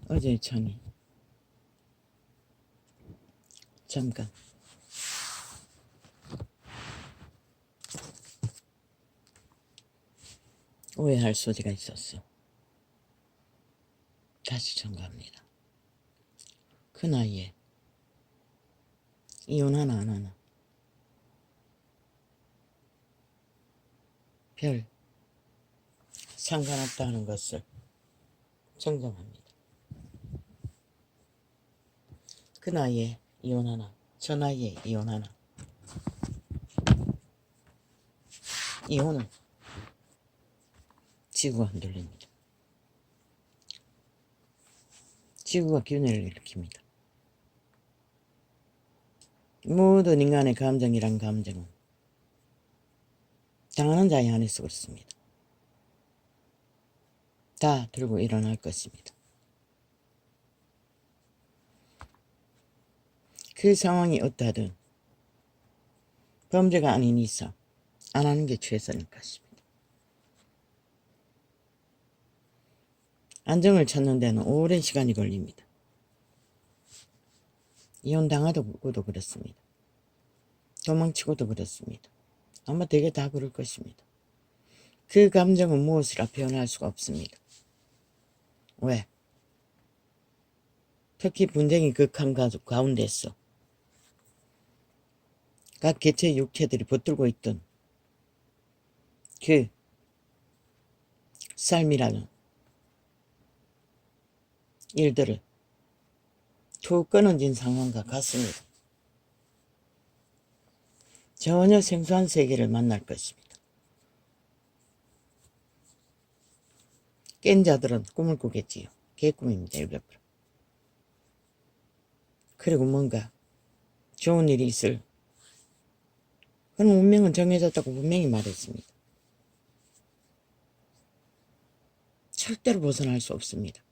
어제 전에 잠깐 오해할 소지가 있었어. 다시 첨가합니다. 그 나이에 이혼하나 안 하나 별 상관없다는 것을 정정합니다. 그 나이에 이혼하나 저 나이에 이혼하나 이혼은 지구가 흔들립니다. 지구가 균열을 일으킵니다. 모든 인간의 감정이란 감정은 당하는 자의 안에서 그렇습니다. 다 들고 일어날 것입니다. 그 상황이 어떠하든 범죄가 아닌 이상 안 하는 게 최선일 것입니다. 안정을 찾는 데는 오랜 시간이 걸립니다. 이혼당하고도 그렇습니다. 도망치고도 그렇습니다. 아마 되게 다 그럴 것입니다. 그 감정은 무엇이라 표현할 수가 없습니다. 왜? 특히 분쟁이 극한 가족 가운데서 각 개체의 육체들이 붙들고 있던 그 삶이라는 일들을 툭 끊어진 상황과 같습니다. 전혀 생소한 세계를 만날 것입니다. 깬 자들은 꿈을 꾸겠지요. 개꿈입니다. 100%. 그리고 뭔가 좋은 일이 있을 그런 운명은 정해졌다고 분명히 말했습니다. 절대로 벗어날 수 없습니다.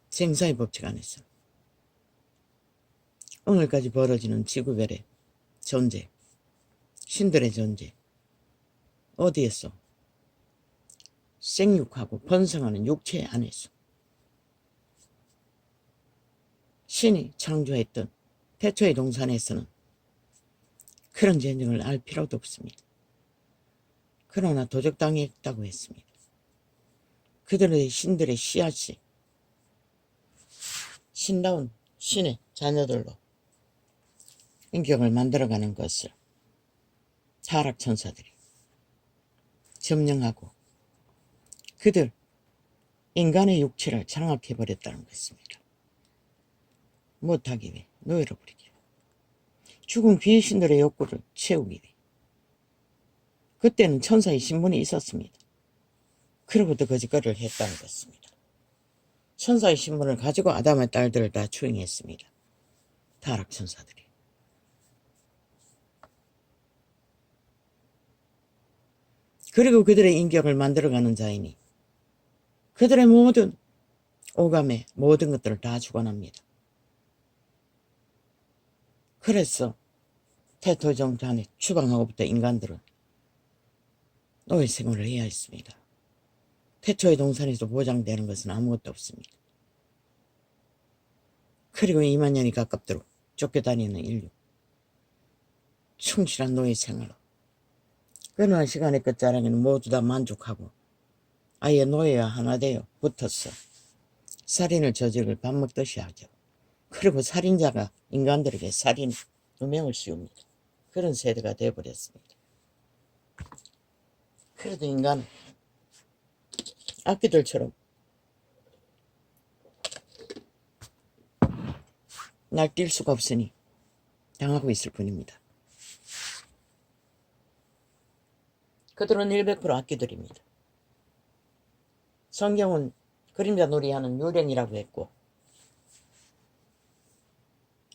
생사의 법칙 안에서 오늘까지 벌어지는 지구별의 존재, 신들의 존재, 어디에서? 생육하고 번성하는 육체 안에서 신이 창조했던 태초의 동산에서는 그런 전쟁을 알 필요도 없습니다. 그러나 도적당했다고 했습니다. 그들의 신들의 씨앗이 신다운 신의 자녀들로 인격을 만들어가는 것을 타락천사들이 점령하고 그들 인간의 육체를 장악해버렸다는 것입니다. 못하기 위해 노예로 부리기 위해 죽은 귀신들의 욕구를 채우기 위해 그때는 천사의 신분이 있었습니다. 그로부터 거짓거리를 했다는 것입니다. 천사의 신분을 가지고 아담의 딸들을 다 추행했습니다. 타락천사들이. 그리고 그들의 인격을 만들어가는 자이니 그들의 모든 오감의 모든 것들을 다 주관합니다. 그래서 태토종 전에 추방하고부터 인간들은 노예 생활을 해야 했습니다. 태초의 동산에서 보장되는 것은 아무것도 없습니다. 그리고 2만 년이 가깝도록 쫓겨다니는 인류. 충실한 노예 생활로. 그러나 시간의 끝자락에는 모두 다 만족하고 아예 노예와 하나 되어 붙어서 살인을 저지를 밥 먹듯이 하죠. 그리고 살인자가 인간들에게 살인 누명을 씌웁니다. 그런 세대가 되어버렸습니다. 그래도 인간은 악기들처럼 날뛸 수가 없으니 당하고 있을 뿐입니다. 그들은 100% 악기들입니다. 성경은 그림자 놀이하는 요령이라고 했고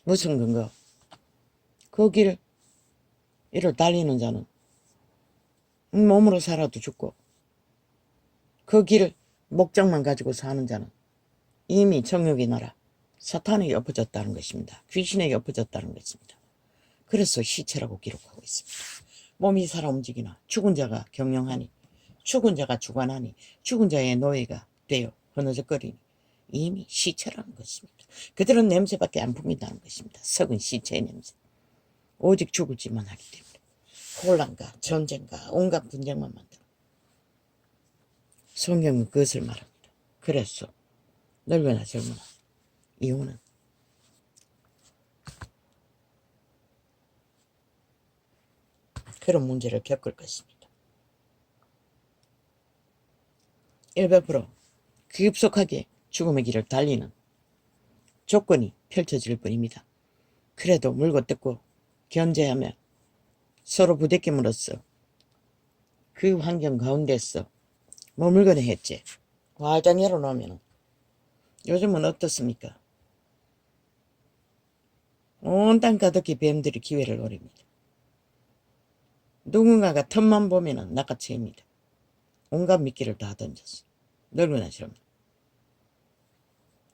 무슨 근거? 그 길을 이를 달리는 자는 몸으로 살아도 죽고 그 길을 목적만 가지고 사는 자는 이미 정욕의 나라 사탄에게 엎어졌다는 것입니다. 귀신에게 엎어졌다는 것입니다. 그래서 시체라고 기록하고 있습니다. 몸이 살아 움직이나 죽은 자가 경영하니 죽은 자가 주관하니 죽은 자의 노예가 되어 흐느적거리니 이미 시체라는 것입니다. 그들은 냄새밖에 안 풍긴다는 것입니다. 썩은 시체의 냄새. 오직 죽을지만 하기 때문에 혼란과 전쟁과 온갖 분쟁만 만들어. 성경은 그것을 말합니다. 그래서 늙거나 젊거나 이혼은 그런 문제를 겪을 것입니다. 100% 급속하게 죽음의 길을 달리는 조건이 펼쳐질 뿐입니다. 그래도 물고 뜯고 견제하며 서로 부대낌으로써 그 환경 가운데서 머물거나 했지. 활짝 열어놓으면 요즘은 어떻습니까? 온 땅 가득히 뱀들이 기회를 노립니다. 누군가가 틈만 보면 낚아채입니다. 온갖 미끼를 다 던졌어. 늙으나 젊으나.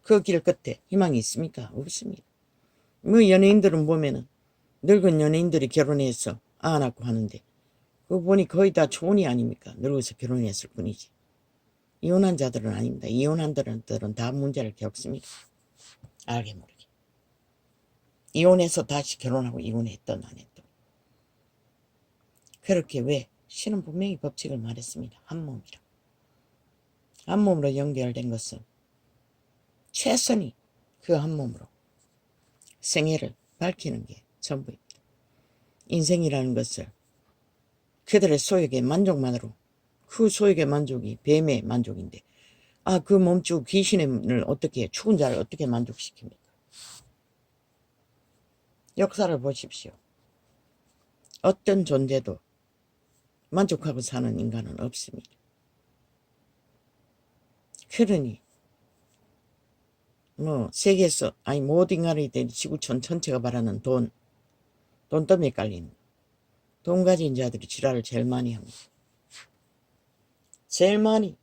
그 길 끝에 희망이 있습니까? 없습니다. 뭐 연예인들은 보면은 늙은 연예인들이 결혼해서 아 낳고 하는데 그거 보니 거의 다 초혼이 아닙니까? 늙어서 결혼했을 뿐이지. 이혼한 자들은 아닙니다. 이혼한 자들은 다 문제를 겪습니다. 알게 모르게. 이혼해서 다시 결혼하고 이혼했던 안 했던. 그렇게 왜? 신은 분명히 법칙을 말했습니다. 한 몸이라. 한 몸으로 연결된 것은 최선이 그 한 몸으로 생애를 밝히는 게 전부입니다. 인생이라는 것을 그들의 소욕의 만족만으로 그 소욕의 만족이 뱀의 만족인데 그 몸주 귀신을 어떻게 죽은 자를 어떻게 만족시킵니까? 역사를 보십시오. 어떤 존재도 만족하고 사는 인간은 없습니다. 그러니 세계에서 모든 인간이 된 지구촌 전체가 바라는 돈 때문에 깔리는 돈 가진 자들이 지랄을 제일 많이 합니다. 제일 많이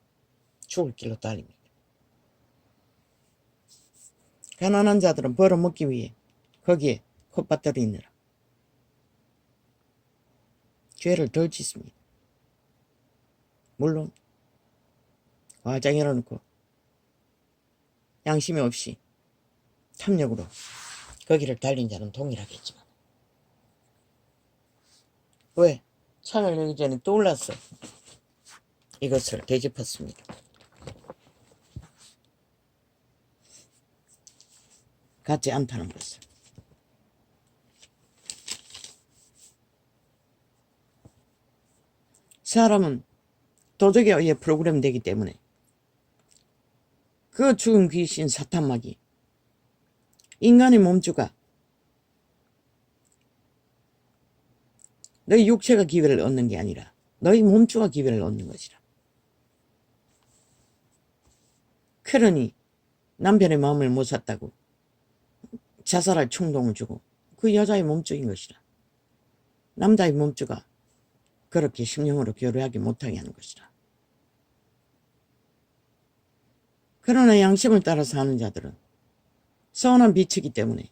죽을 길로 달립니다. 가난한 자들은 벌어먹기 위해 거기에 콧밭들이느라 죄를 덜 짓습니다. 물론 화장 열어놓고 양심이 없이 탐욕으로 거기를 달린 자는 동일하겠지만 왜? 창을 열기 전에 떠올랐어. 이것을 되짚었습니다. 같지 않다는 것을. 사람은 도덕에 의해 프로그램 되기 때문에 그 죽은 귀신 사탄마귀 인간의 몸주가 너희 육체가 기회를 얻는 게 아니라 너희 몸주가 기회를 얻는 것이라. 그러니 남편의 마음을 못 샀다고 자살할 충동을 주고 그 여자의 몸주인 것이라. 남자의 몸주가 그렇게 심령으로 교류하지 못하게 하는 것이라. 그러나 양심을 따라 사는 자들은 선한 빛이기 때문에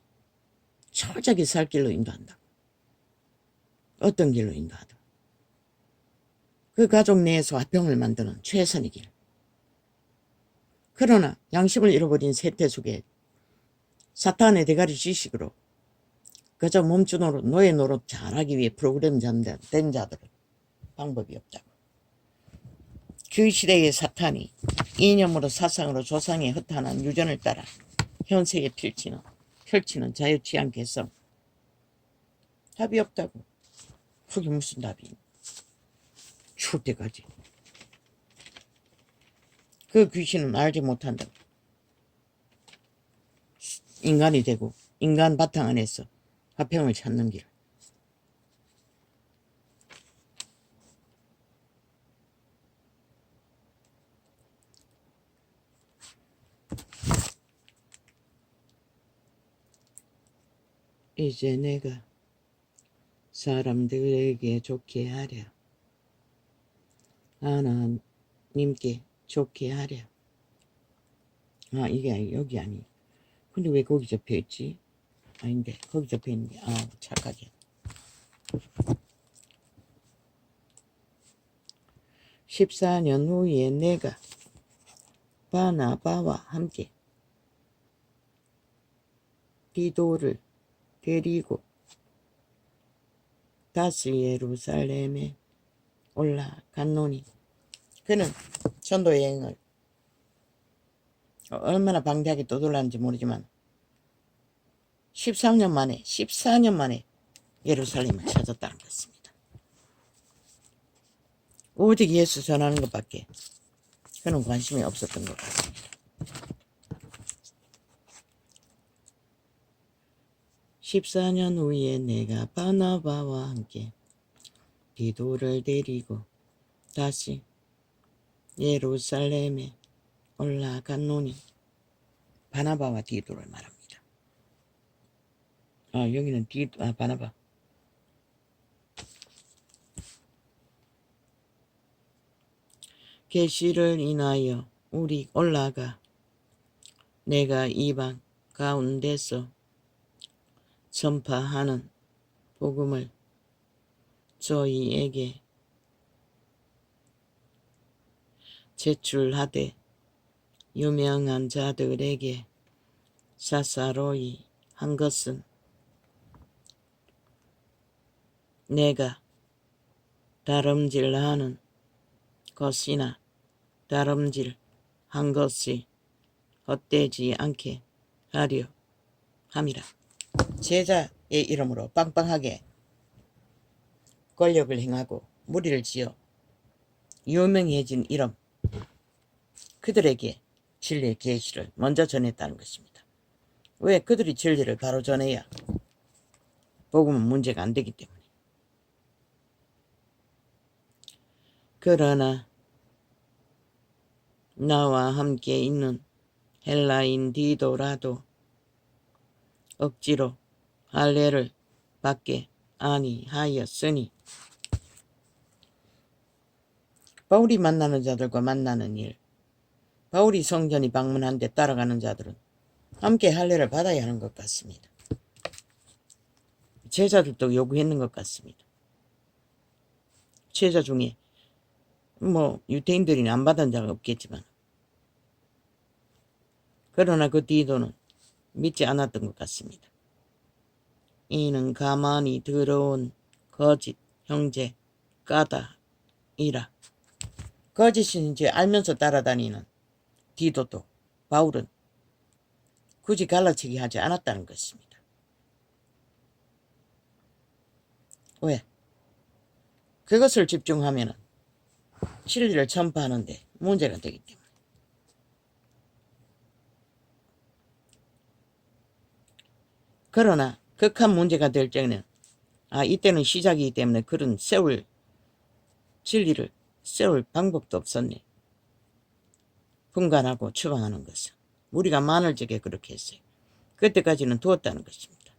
철저하게 살 길로 인도한다. 어떤 길로 인도하든 그 가족 내에서 화평을 만드는 최선의 길. 그러나 양심을 잃어버린 세태 속에 사탄의 대가리 지식으로 그저 몸주 노릇, 노예 노릇 잘하기 위해 프로그램 된 자들은 방법이 없다고. 그 시대의 사탄이 이념으로 사상으로 조상의 허탄한 유전을 따라 현세에 펼치는 자유취한 개성. 답이 없다고. 그게 무슨 답이? 죽을 때까지. 그 귀신은 알지 못한다고. 인간이 되고 인간 바탕 안에서 화평을 찾는 길. 이제 내가 사람들에게 좋게 하랴. 하나님께 좋게 하랴. 이게 여기 아니. 근데 왜 거기 접혀있지? 아닌데 거기 접혀있는 게 착하게. 14년 후에 내가 바나바와 함께 디도를 데리고 다시 예루살렘에 올라갔노니. 그는 전도 여행을 얼마나 방대하게 떠돌았는지 모르지만 14년 만에 예루살렘을 찾았다는 것입니다. 오직 예수 전하는 것밖에 그는 관심이 없었던 것 같습니다. 14년 후에 내가 바나바와 함께 디도를 데리고 다시 예루살렘에 올라갔노니. 바나바와 디도를 말합니다. 여기는 바나바. 계시를 인하여 우리 올라가 내가 이방 가운데서 전파하는 복음을 저희에게 제출하되 유명한 자들에게 사사로이 한 것은 내가 다름질하는 것이나 다름질한 것이 헛되지 않게 하려 함이라. 제자의 이름으로 빵빵하게 권력을 행하고 무리를 지어 유명해진 이름, 그들에게 진리의 계시를 먼저 전했다는 것입니다. 왜? 그들이 진리를 바로 전해야 복음은 문제가 안 되기 때문에. 그러나 나와 함께 있는 헬라인 디도라도 억지로 할례를 받게 아니하였으니. 바울이 만나는 자들과 만나는 일, 바울이 성전이 방문한 데 따라가는 자들은 함께 할례를 받아야 하는 것 같습니다. 제자들도 요구했는 것 같습니다. 제자 중에 유대인들이 안 받은 자가 없겠지만, 그러나 그 디도는 믿지 않았던 것 같습니다. 이는 가만히 들어온 거짓 형제 까다이라. 거짓인지 알면서 따라다니는 디도도 바울은 굳이 갈라치기 하지 않았다는 것입니다. 왜? 그것을 집중하면 진리를 전파하는데 문제가 되기 때문에. 그러나 극한 문제가 될 적에는 이때는 시작이기 때문에 그런 진리를 세울 방법도 없었네. 분간하고 추방하는 것은 우리가 많을 적에 그렇게 했어요. 그때까지는 두었다는 것입니다.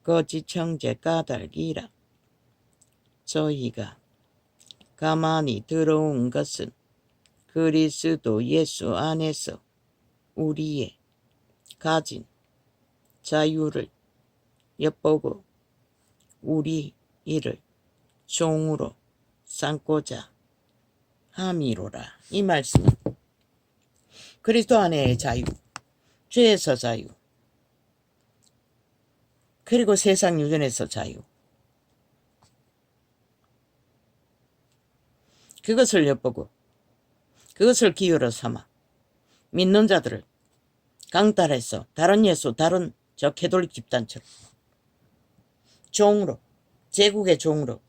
거짓 형제 까닭이라. 저희가 가만히 들어온 것은 그리스도 예수 안에서 우리의 가진 자유를 엿보고 우리 이를 종으로 삼고자 함이로라. 이 말씀은 그리스도 안에의 자유, 죄에서 자유, 그리고 세상 유전에서 자유, 그것을 엿보고 그것을 기회로 삼아 믿는 자들을 강탈해서 다른 예수, 다른 저 캐톨릭 집단처럼 종으로, 제국의 종으로,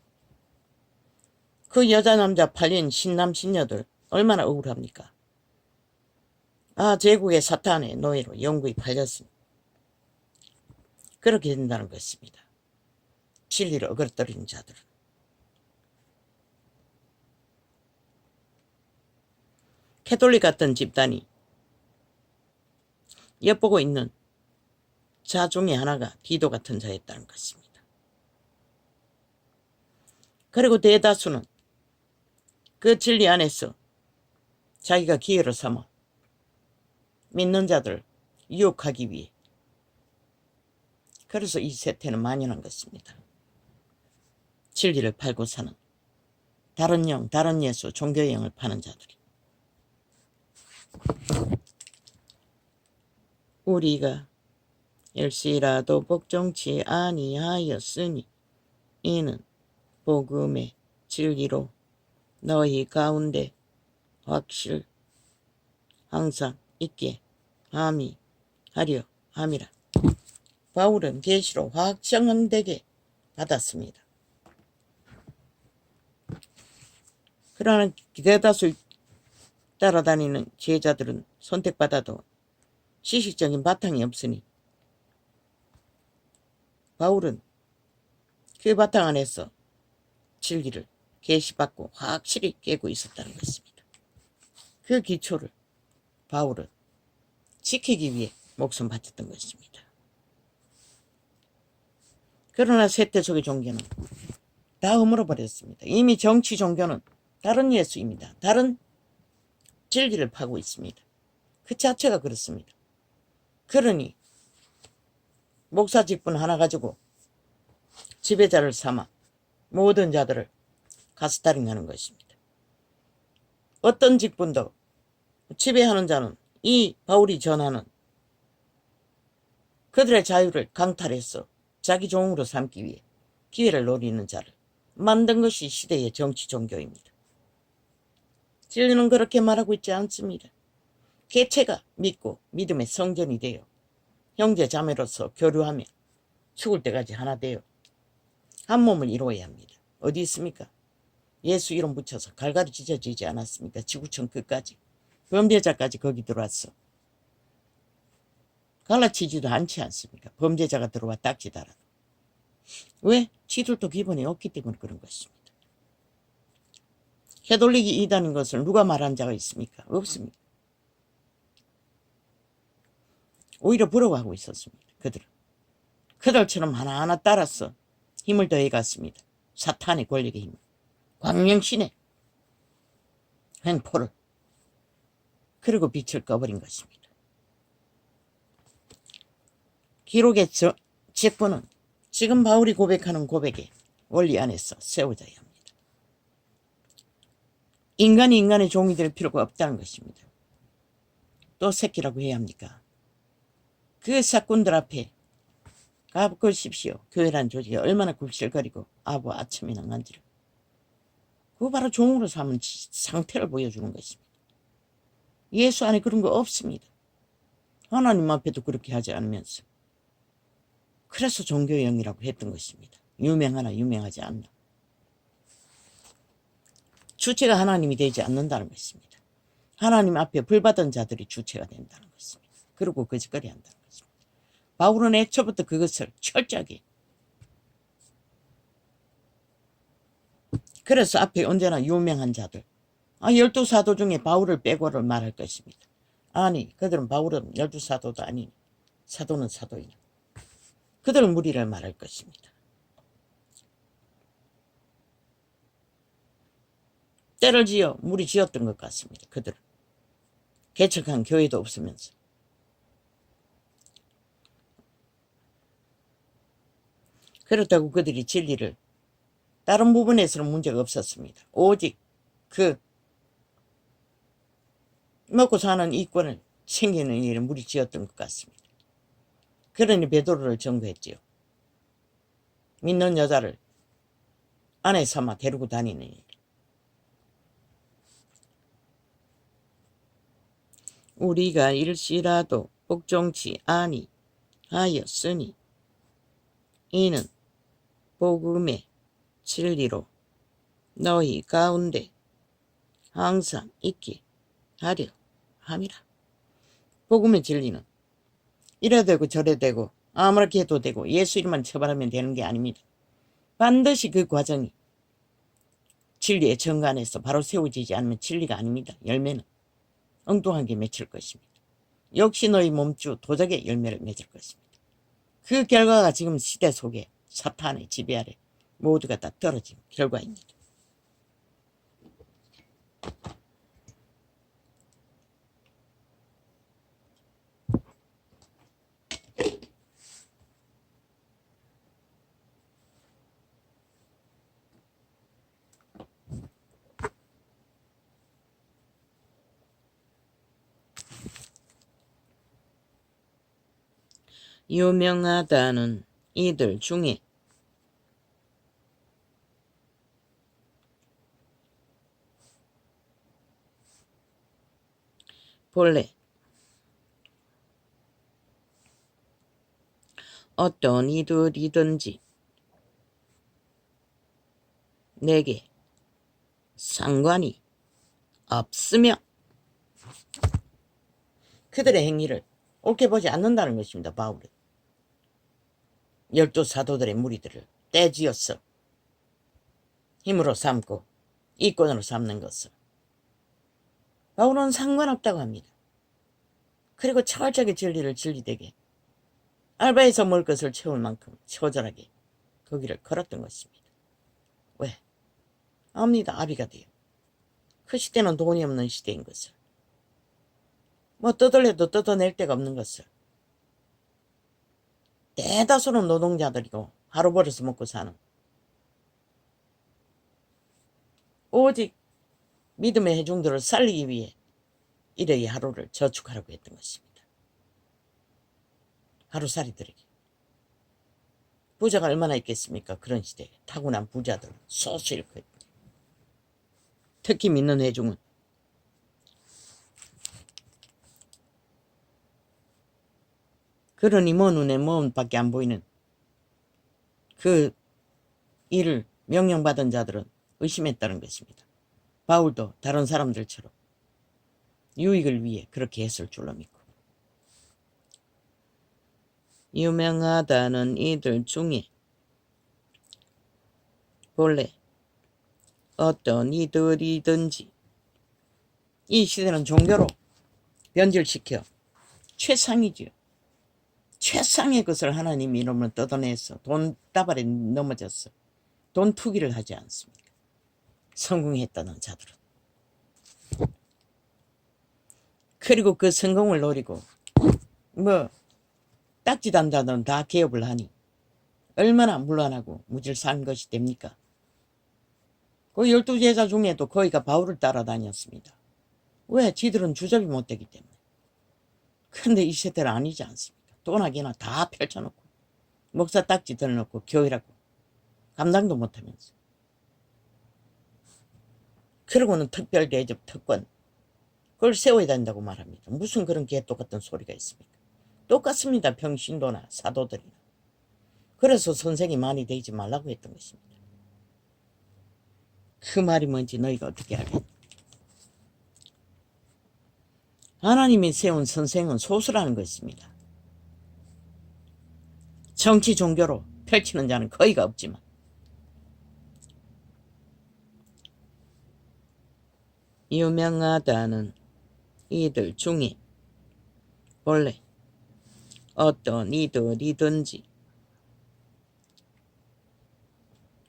그 여자 남자 팔린 신남 신녀들 얼마나 억울합니까? 제국의 사탄의 노예로 영구히 팔렸습니다. 그렇게 된다는 것입니다. 진리를 어그러뜨리는 자들은. 캐톨릭 같은 집단이 엿보고 있는 자 중에 하나가 디도 같은 자였다는 것입니다. 그리고 대다수는 그 진리 안에서 자기가 기회를 삼아 믿는 자들을 유혹하기 위해, 그래서 이 세태는 만연한 것입니다. 진리를 팔고 사는 다른 영, 다른 예수, 종교의 영을 파는 자들이. 우리가 일시라도 복종치 아니하였으니 이는 복음의 진리로 너희 가운데 확실 항상 있게 하려 함이라. 바울은 계시로 확정되게 받았습니다. 그러나 대다수 따라다니는 제자들은 선택받아도 지식적인 바탕이 없으니 바울은 그 바탕 안에서 진리를 계시받고 확실히 깨고 있었다는 것입니다. 그 기초를 바울은 지키기 위해 목숨 바쳤던 것입니다. 그러나 세대 속의 종교는 다 허물어버렸습니다. 이미 정치 종교는 다른 예수입니다. 다른 진리를 파고 있습니다. 그 자체가 그렇습니다. 그러니 목사 직분 하나 가지고 지배자를 삼아 모든 자들을 가스타링하는 것입니다. 어떤 직분도 지배하는 자는 이 바울이 전하는 그들의 자유를 강탈해서 자기 종으로 삼기 위해 기회를 노리는 자를 만든 것이 시대의 정치 종교입니다. 진리는 그렇게 말하고 있지 않습니다. 개체가 믿고 믿음의 성전이 되어 형제 자매로서 교류하며 죽을 때까지 하나 되어 한 몸을 이루어야 합니다. 어디 있습니까? 예수 이름 붙여서 갈갈이 찢어지지 않았습니까? 지구촌 끝까지. 범죄자까지 거기 들어왔어. 갈라치지도 않지 않습니까? 범죄자가 들어와 딱지 달아. 왜? 지들도 기본이 없기 때문에 그런 것입니다. 해돌리기 이단인 것을 누가 말한 자가 있습니까? 없습니다. 오히려 부러워하고 있었습니다. 그들처럼 하나하나 따라서 힘을 더해갔습니다. 사탄의 권력의 힘, 광명신의 횡포를, 그리고 빛을 꺼버린 것입니다. 기록의 직분은 지금 바울이 고백하는 고백의 원리 안에서 세워져야 합니다. 인간이 인간의 종이 될 필요가 없다는 것입니다. 또 새끼라고 해야 합니까? 그 사꾼들 앞에 가보십시오. 교회란 조직이 얼마나 굴실거리고 아부 아첨이 난간지를. 그거 바로 종으로 삼은 상태를 보여주는 것입니다. 예수 안에 그런 거 없습니다. 하나님 앞에도 그렇게 하지 않으면서. 그래서 종교의 영이라고 했던 것입니다. 유명하나 유명하지 않나. 주체가 하나님이 되지 않는다는 것입니다. 하나님 앞에 불받은 자들이 주체가 된다는 것입니다. 그리고 거짓거리 한다는 것입니다. 바울은 애초부터 그것을 철저하게, 그래서 앞에 언제나 유명한 자들, 12사도 중에 바울을 빼고를 말할 것입니다. 아니, 그들은 바울은 12사도도 아니니 사도는 사도이니 그들 무리를 말할 것입니다. 때를 지어 무리 지었던 것 같습니다. 그들은 개척한 교회도 없으면서. 그렇다고 그들이 진리를 다른 부분에서는 문제가 없었습니다. 오직 그 먹고 사는 이권을 챙기는 일에 무리 지었던 것 같습니다. 그러니 베드로를 전거했지요. 믿는 여자를 아내 삼아 데리고 다니는 일. 우리가 일시라도 복종치 아니하였으니 이는 복음의 진리로 너희 가운데 항상 있게 하려 함이라. 복음의 진리는 이래 되고 저래 되고 아무렇게 해도 되고 예수 이름만 처벌하면 되는 게 아닙니다. 반드시 그 과정이 진리의 정관에서 바로 세워지지 않으면 진리가 아닙니다. 열매는 엉뚱하게 맺힐 것입니다. 역시 너희 몸주 도적의 열매를 맺을 것입니다. 그 결과가 지금 시대 속에 사탄의 지배 아래 모두가 다 떨어진 결과입니다. 유명하다는 이들 중에 본래 어떤 이들이든지 내게 상관이 없으며 그들의 행위를 옳게 보지 않는다는 것입니다. 바울은 12사도들의 무리들을 떼지어서 힘으로 삼고 이권으로 삼는 것을 바울은 상관없다고 합니다. 그리고 철저하게 진리를 진리되게 알바에서 먹을 것을 채울 만큼 처절하게 거기를 걸었던 것입니다. 왜? 압니다. 아비가 돼요. 그 시대는 돈이 없는 시대인 것을, 뭐 뜯으려도 뜯어낼 데가 없는 것을, 대다수는 노동자들이고 하루 벌어서 먹고 사는, 오직 믿음의 회중들을 살리기 위해 일의 하루를 저축하라고 했던 것입니다. 하루살이들에게. 부자가 얼마나 있겠습니까? 그런 시대에 타고난 부자들 소수일 거예요. 특히 믿는 회중은 그러니 뭐 눈에 뭐밖에 안 보이는 그 일을 명령받은 자들은 의심했다는 것입니다. 바울도 다른 사람들처럼 유익을 위해 그렇게 했을 줄로 믿고, 유명하다는 이들 중에 본래 어떤 이들이든지, 이 시대는 종교로 변질시켜 최상이지요. 최상의 것을 하나님 이름으로 뜯어내서 돈다발에 넘어졌어. 돈 투기를 하지 않습니까? 성공했다는 자들은. 그리고 그 성공을 노리고 뭐 딱지단 자들은 다 개업을 하니 얼마나 문란하고 무질서한 것이 됩니까? 그 12제자 중에도 거의가 바울을 따라다녔습니다. 왜? 지들은 주접이 못되기 때문에. 그런데 이 세대는 아니지 않습니까? 돈하기나 다 펼쳐놓고 목사 딱지 들어놓고 교회라고 감당도 못하면서, 그러고는 특별대접 특권 그걸 세워야 된다고 말합니다. 무슨 그런 개 똑같은 소리가 있습니까? 똑같습니다. 평신도나 사도들이나. 그래서 선생이 많이 되지 말라고 했던 것입니다. 그 말이 뭔지 너희가 어떻게 알겠니? 하나님이 세운 선생은 소수라는 것입니다. 정치 종교로 펼치는 자는 거의가 없지만 유명하다는 이들 중에 본래 어떤 이들이든지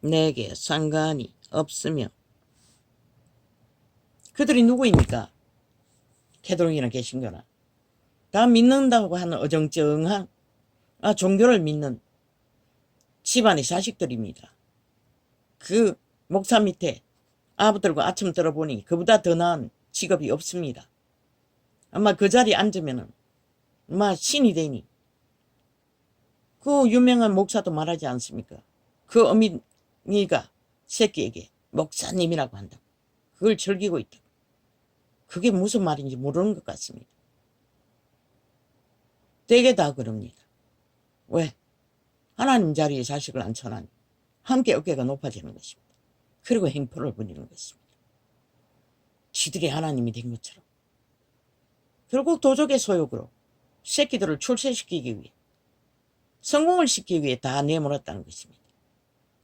내게 상관이 없으며, 그들이 누구입니까? 개돌이나 개신교나 다 믿는다고 하는 어정쩡한 종교를 믿는 집안의 자식들입니다. 그 목사 밑에 아부들과 아침 들어보니 그보다 더 나은 직업이 없습니다. 아마 그 자리에 앉으면은 아마 신이 되니, 그 유명한 목사도 말하지 않습니까? 그 어머니가 새끼에게 목사님이라고 한다. 그걸 즐기고 있다. 그게 무슨 말인지 모르는 것 같습니다. 되게 다 그럽니다. 왜? 하나님 자리에 자식을 앉혀놔니 함께 어깨가 높아지는 것입니다. 그리고 행포를 부리는 것입니다. 지들이 하나님이 된 것처럼. 결국 도적의 소욕으로 새끼들을 출세시키기 위해, 성공을 시키기 위해 다 내몰았다는 것입니다.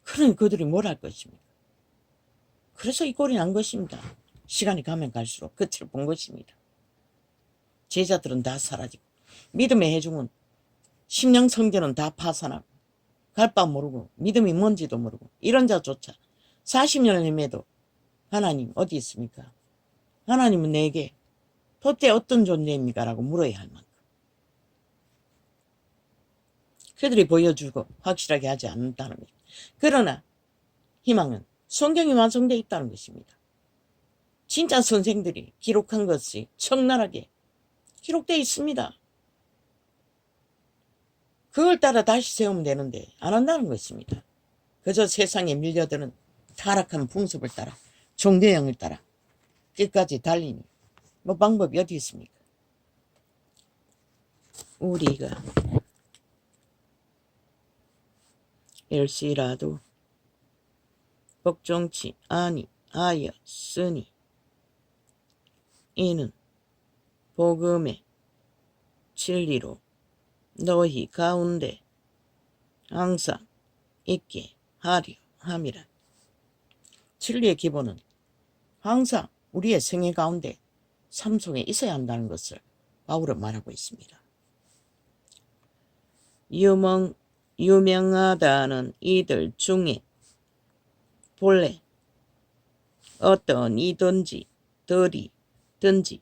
그러니 그들이 뭘 할 것입니까? 그래서 이 꼴이 난 것입니다. 시간이 가면 갈수록 끝을 본 것입니다. 제자들은 다 사라지고 믿음의 회중은 심령 성전은 다 파산하고 갈 바 모르고 믿음이 뭔지도 모르고, 이런 자조차 40년을 헤매도 하나님 어디 있습니까? 하나님은 내게 도대체 어떤 존재입니까? 라고 물어야 할 만큼 그들이 보여주고 확실하게 하지 않는다는 것입니다. 그러나 희망은 성경이 완성되어 있다는 것입니다. 진짜 선생들이 기록한 것이 적나라하게 기록되어 있습니다. 그걸 따라 다시 세우면 되는데 안 한다는 것입니다. 그저 세상에 밀려드는 타락한 풍습을 따라 종교형을 따라 끝까지 달리니 뭐 방법이 어디 있습니까? 우리가 일시라도 복종치 아니하였으니 이는 복음의 진리로 너희 가운데 항상 있게 하려 함이라. 진리의 기본은 항상 우리의 생애 가운데 삶 속에 있어야 한다는 것을 바울은 말하고 있습니다. 유명하다는 이들 중에 본래 어떤 이든지 덜이든지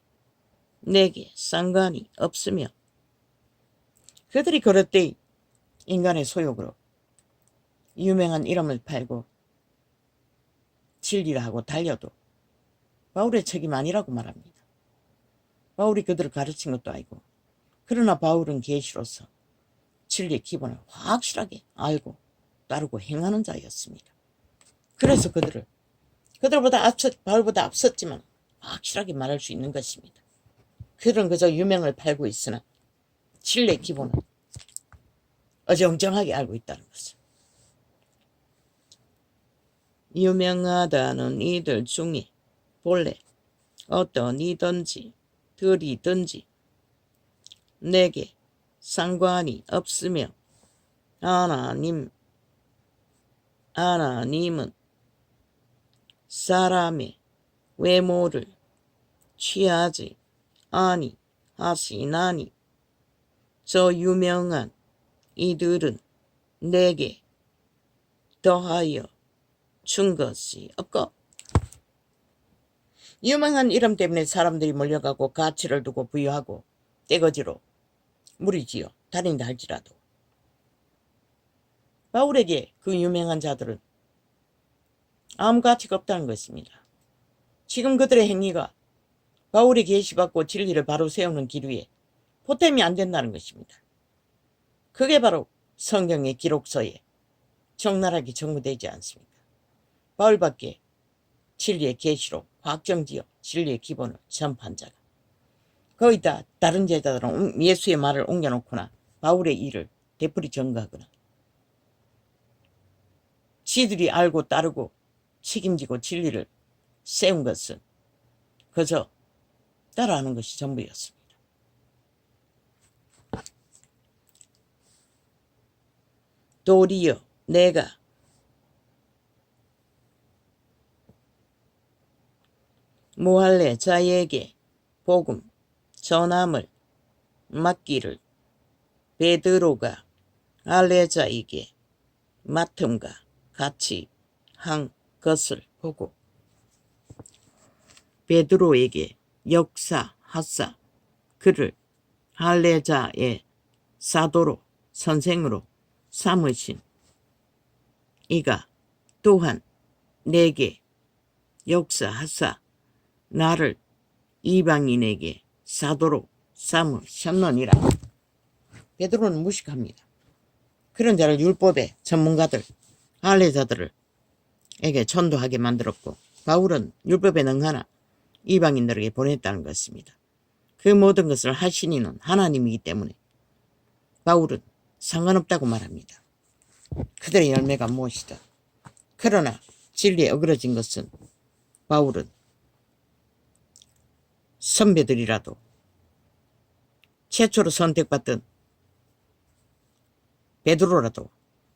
내게 상관이 없으며 그들이 그릇되이 인간의 소욕으로 유명한 이름을 팔고 진리라 하고 달려도 바울의 책임 아니라고 말합니다. 바울이 그들을 가르친 것도 아니고, 그러나 바울은 계시로서 진리의 기본을 확실하게 알고 따르고 행하는 자였습니다. 그래서 바울보다 앞섰지만 확실하게 말할 수 있는 것입니다. 그들은 그저 유명을 팔고 있으나 진리의 기본은 어정쩡하게 알고 있다는 것을. 유명하다는 이들 중에 본래 어떤 이든지 덜이든지 내게 상관이 없으며 하나님은 사람의 외모를 취하지 아니하시나니 저 유명한 이들은 내게 더하여 준 것이 없고, 유명한 이름 때문에 사람들이 몰려가고 가치를 두고 부여하고 떼거지로 무리지어 다닌다 할지라도 바울에게 그 유명한 자들은 아무 가치가 없다는 것입니다. 지금 그들의 행위가 바울이 계시받고 진리를 바로 세우는 길 위에 보탬이 안 된다는 것입니다. 그게 바로 성경의 기록서에 적나라하게 정부되지 않습니까? 바울밖에 진리의 계시로 확정지어 진리의 기본을 전파한 자가, 거기다 다른 제자들은 예수의 말을 옮겨놓거나 바울의 일을 되풀이 전가하거나 지들이 알고 따르고 책임지고 진리를 세운 것은 그저 따라하는 것이 전부였습니다. 도리어 내가 무할례 자에게 복음 전함을 맡기를 베드로가 할례자에게 맡음과 같이 한 것을 보고 베드로에게 역사하사 그를 할례자의 사도로 선생으로 삼으신 이가 또한 내게 역사하사 나를 이방인에게 사도로 삼으셨느니라. 베드로는 무식합니다. 그런 자를 율법의 전문가들, 할례자들에게 전도하게 만들었고, 바울은 율법에 능하나 이방인들에게 보냈다는 것입니다. 그 모든 것을 하신 이는 하나님이기 때문에 바울은 상관없다고 말합니다. 그들의 열매가 무엇이다. 그러나 진리에 어그러진 것은 바울은 선배들이라도 최초로 선택받던 베드로라도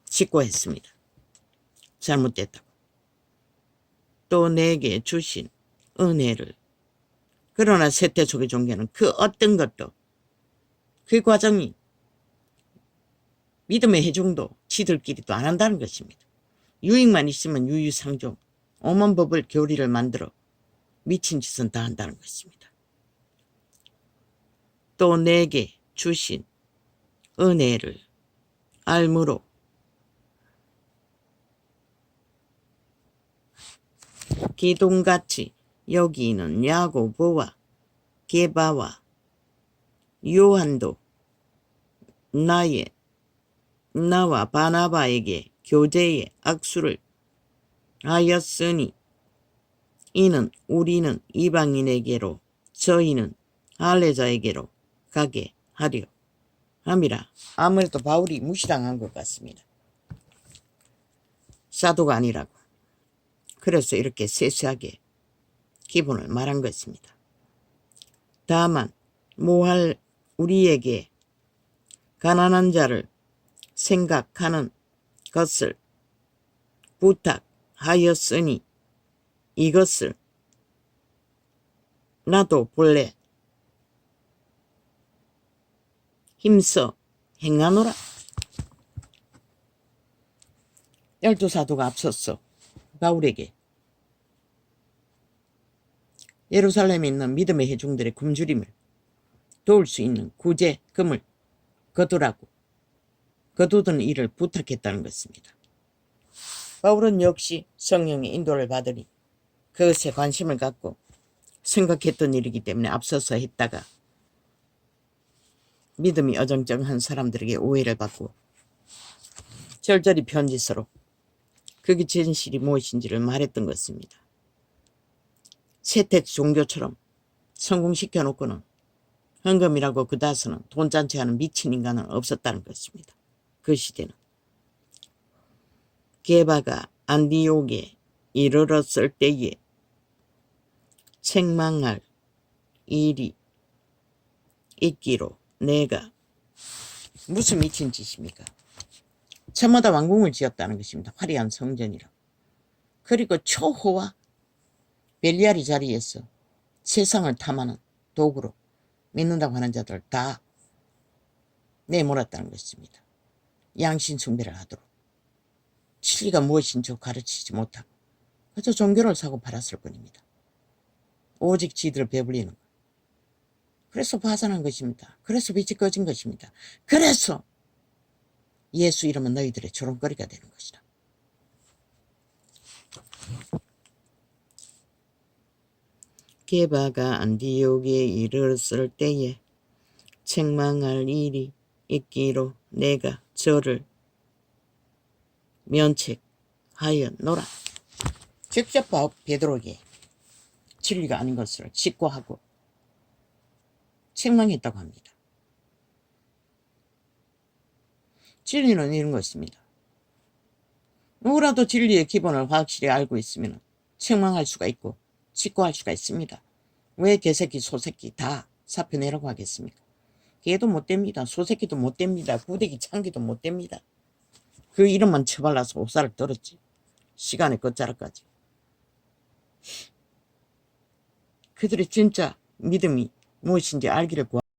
직고했습니다. 잘못됐다고. 또 내게 주신 은혜를. 그러나 세태 속의 종교는 그 어떤 것도, 그 과정이 믿음의 회중도 지들끼리도 안 한다는 것입니다. 유익만 있으면 유유상종, 오만 법을 교리를 만들어 미친 짓은 다 한다는 것입니다. 또 내게 주신 은혜를 알므로 기둥같이 여기는 야고보와 게바와 요한도 나의 나와 바나바에게 교제의 악수를 하였으니 이는 우리는 이방인에게로 저희는 할례자에게로 가게 하려 함이라. 아무래도 바울이 무시당한 것 같습니다. 사도가 아니라고. 그래서 이렇게 세세하게 기본을 말한 것입니다. 다만 모할 우리에게 가난한 자를 생각하는 것을 부탁하였으니 이것을 나도 본래 힘써 행하노라. 12사도가 앞섰어 바울에게 예루살렘에 있는 믿음의 회중들의 굶주림을 도울 수 있는 구제금을 거두던 일을 부탁했다는 것입니다. 바울은 역시 성령의 인도를 받으니 그것에 관심을 갖고 생각했던 일이기 때문에 앞서서 했다가 믿음이 어정쩡한 사람들에게 오해를 받고 절절히 편지서로 그게 진실이 무엇인지를 말했던 것입니다. 세택 종교처럼 성공시켜 놓고는 헌금이라고 그다서는 돈잔치 하는 미친 인간은 없었다는 것입니다. 그 시대는. 게바가 안디옥에 이르렀을 때에 책망할 일이 있기로 내가 무슨 미친 짓입니까? 저마다 왕궁을 지었다는 것입니다. 화려한 성전이라. 그리고 초호화 벨리알이 자리에서 세상을 탐하는 도구로 믿는다고 하는 자들 다 내몰았다는 것입니다. 양신 숭배를 하도록. 진리가 무엇인지 가르치지 못하고 그저 종교를 사고 팔았을 뿐입니다. 오직 지들을 배불리는 것. 그래서 파산한 것입니다. 그래서 빛이 꺼진 것입니다. 그래서 예수 이름은 너희들의 조롱거리가 되는 것이다. 게바가 안디옥에 이르렀을 때에 책망할 일이 있기로 내가 저를 면책하였노라. 직접 베드로에게 진리가 아닌 것을 직고하고 책망했다고 합니다. 진리는 이런 것입니다. 누구라도 진리의 기본을 확실히 알고 있으면 책망할 수가 있고 직고할 수가 있습니다. 왜 개새끼 소새끼 다 사표내라고 하겠습니까? 개도 못됩니다. 소새끼도 못됩니다. 구데기 창기도 못됩니다. 그 이름만 처발라서 옥살을 떨었지. 시간의 끝자락까지. 그들의 진짜 믿음이 무엇인지 알기를 구하